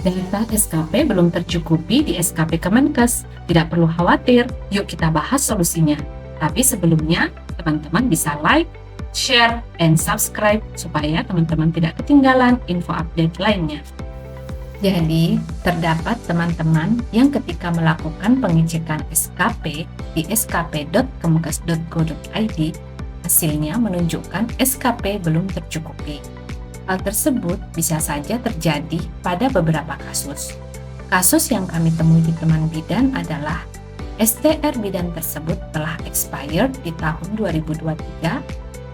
Data SKP belum tercukupi di SKP Kemenkes. Tidak perlu khawatir, yuk kita bahas solusinya. Tapi sebelumnya, teman-teman bisa like, share, and subscribe supaya teman-teman tidak ketinggalan info update lainnya. Jadi, terdapat teman-teman yang ketika melakukan pengecekan SKP di skp.kemenkes.go.id, hasilnya menunjukkan SKP belum tercukupi. Hal tersebut bisa saja terjadi pada beberapa kasus. Kasus yang kami temui di teman bidan adalah STR bidan tersebut telah expired di tahun 2023,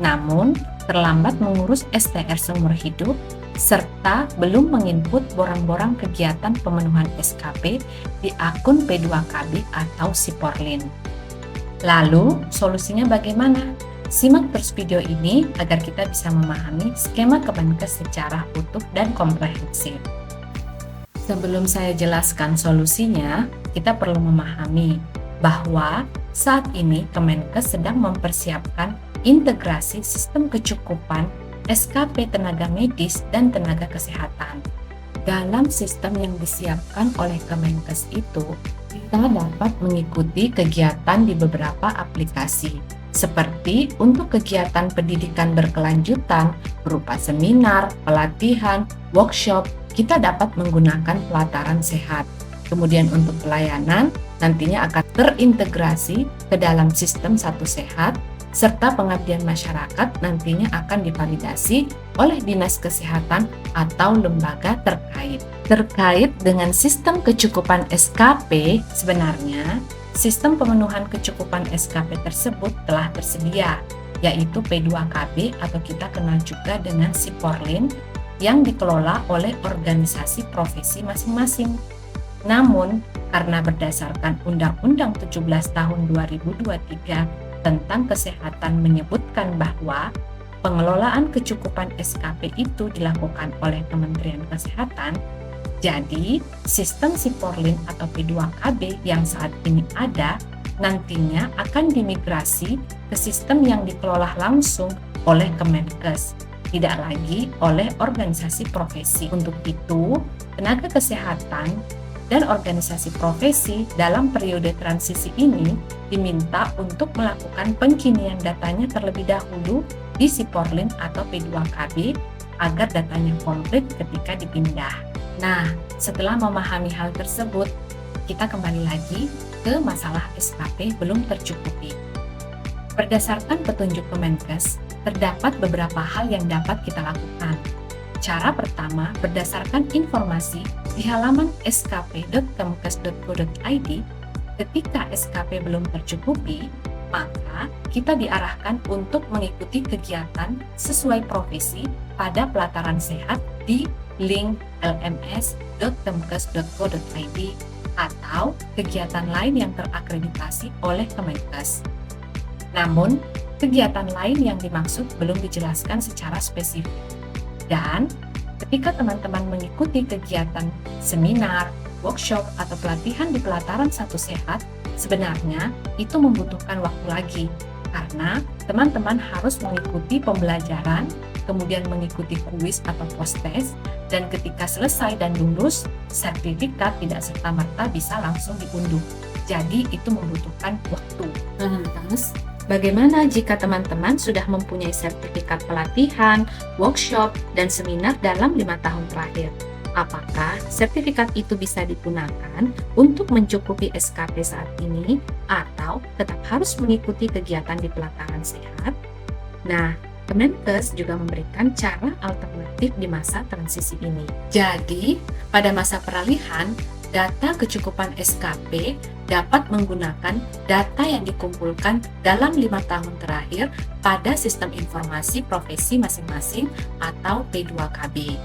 namun terlambat mengurus STR seumur hidup, serta belum menginput borang-borang kegiatan pemenuhan SKP di akun P2KB atau Siporlin. Lalu, solusinya bagaimana? Simak terus video ini agar kita bisa memahami skema Kemenkes secara utuh dan komprehensif. Sebelum saya jelaskan solusinya, kita perlu memahami bahwa saat ini Kemenkes sedang mempersiapkan integrasi sistem kecukupan SKP tenaga medis dan tenaga kesehatan. Dalam sistem yang disiapkan oleh Kemenkes itu, kita dapat mengikuti kegiatan di beberapa aplikasi, seperti untuk kegiatan pendidikan berkelanjutan berupa seminar, pelatihan, workshop, kita dapat menggunakan pelataran sehat. Kemudian untuk pelayanan, nantinya akan terintegrasi ke dalam sistem Satu Sehat, serta pengabdian masyarakat nantinya akan divalidasi oleh Dinas Kesehatan atau lembaga terkait. Terkait dengan sistem kecukupan SKP, sebenarnya sistem pemenuhan kecukupan SKP tersebut telah tersedia, yaitu P2KB atau kita kenal juga dengan Siporlin yang dikelola oleh organisasi profesi masing-masing. Namun, karena berdasarkan Undang-Undang 17 tahun 2023 tentang kesehatan menyebutkan bahwa pengelolaan kecukupan SKP itu dilakukan oleh Kementerian Kesehatan, jadi, sistem Siporlin atau P2KB yang saat ini ada nantinya akan dimigrasi ke sistem yang dikelola langsung oleh Kemenkes, tidak lagi oleh organisasi profesi. Untuk itu, tenaga kesehatan dan organisasi profesi dalam periode transisi ini diminta untuk melakukan pengkinian datanya terlebih dahulu di Siporlin atau P2KB agar datanya komplit ketika dipindah. Nah, setelah memahami hal tersebut, kita kembali lagi ke masalah SKP belum tercukupi. Berdasarkan petunjuk Kemenkes, terdapat beberapa hal yang dapat kita lakukan. Cara pertama, berdasarkan informasi di halaman skp.kemenkes.go.id, ketika SKP belum tercukupi, maka kita diarahkan untuk mengikuti kegiatan sesuai profesi pada pelataran sehat di link lms.kemenkes.go.id atau kegiatan lain yang terakreditasi oleh Kemenkes. Namun, kegiatan lain yang dimaksud belum dijelaskan secara spesifik. Dan ketika teman-teman mengikuti kegiatan seminar, workshop, atau pelatihan di pelataran Satu Sehat, sebenarnya itu membutuhkan waktu lagi karena teman-teman harus mengikuti pembelajaran, kemudian mengikuti kuis atau post-test, dan ketika selesai dan lulus, sertifikat tidak serta-merta bisa langsung diunduh. Jadi itu membutuhkan waktu. Lantas, bagaimana jika teman-teman sudah mempunyai sertifikat pelatihan, workshop, dan seminar dalam 5 tahun terakhir? Apakah sertifikat itu bisa digunakan untuk mencukupi SKP saat ini atau tetap harus mengikuti kegiatan di pelataran sehat? Nah, Kemenkes juga memberikan cara alternatif di masa transisi ini. Jadi, pada masa peralihan, data kecukupan SKP dapat menggunakan data yang dikumpulkan dalam 5 tahun terakhir pada sistem informasi profesi masing-masing atau P2KB.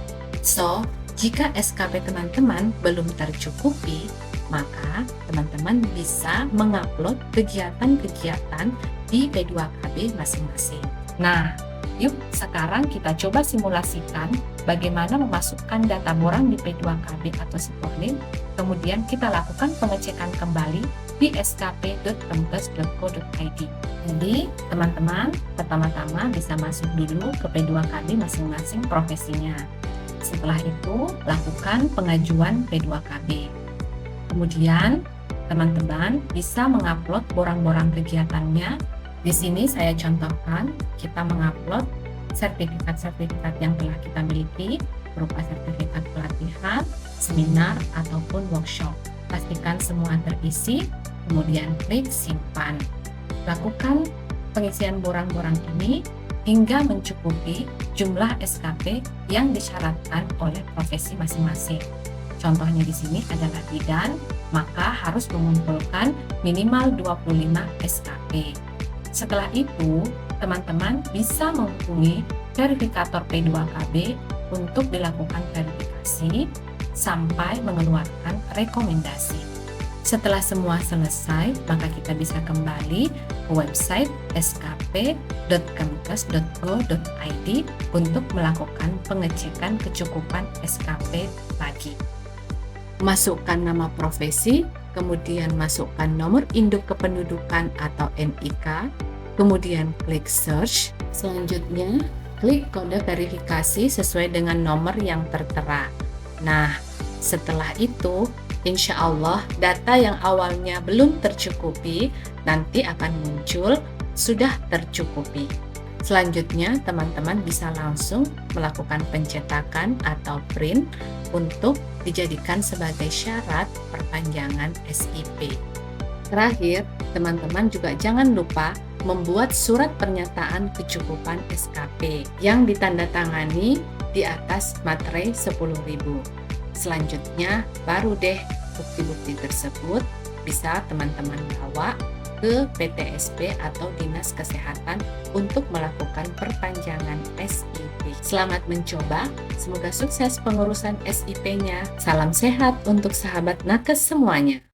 So, jika SKP teman-teman belum tercukupi, maka teman-teman bisa mengupload kegiatan-kegiatan di P2KB masing-masing. Nah, yuk sekarang kita coba simulasikan bagaimana memasukkan data borang di P2KB atau Siporlin, kemudian kita lakukan pengecekan kembali di skp.kemenkes.go.id. Jadi, teman-teman pertama-tama bisa masuk dulu ke P2KB masing-masing profesinya. Setelah itu, lakukan pengajuan P2KB. Kemudian, teman-teman bisa mengupload borang-borang kegiatannya. Di sini saya contohkan, kita mengupload sertifikat-sertifikat yang telah kita miliki, berupa sertifikat pelatihan, seminar, ataupun workshop. Pastikan semua terisi, kemudian klik simpan. Lakukan pengisian borang-borang ini hingga mencukupi jumlah SKP yang disyaratkan oleh profesi masing-masing. Contohnya di sini adalah bidan, maka harus mengumpulkan minimal 25 SKP. Setelah itu, teman-teman bisa menghubungi verifikator P2KB untuk dilakukan verifikasi sampai mengeluarkan rekomendasi. Setelah semua selesai, maka kita bisa kembali ke website skp.kemkes.go.id untuk melakukan pengecekan kecukupan SKP lagi. Masukkan nama profesi, kemudian masukkan nomor induk kependudukan atau NIK, kemudian klik search. Selanjutnya, klik kode verifikasi sesuai dengan nomor yang tertera. Nah, setelah itu, insya Allah data yang awalnya belum tercukupi nanti akan muncul sudah tercukupi. Selanjutnya, teman-teman bisa langsung melakukan pencetakan atau print untuk dijadikan sebagai syarat perpanjangan SIP. Terakhir, teman-teman juga jangan lupa membuat surat pernyataan kecukupan SKP yang ditandatangani di atas materai 10.000. Selanjutnya, baru deh bukti-bukti tersebut bisa teman-teman bawa ke PTSP atau Dinas Kesehatan untuk melakukan perpanjangan SIP. Selamat mencoba, semoga sukses pengurusan SIP-nya. Salam sehat untuk sahabat nakes semuanya.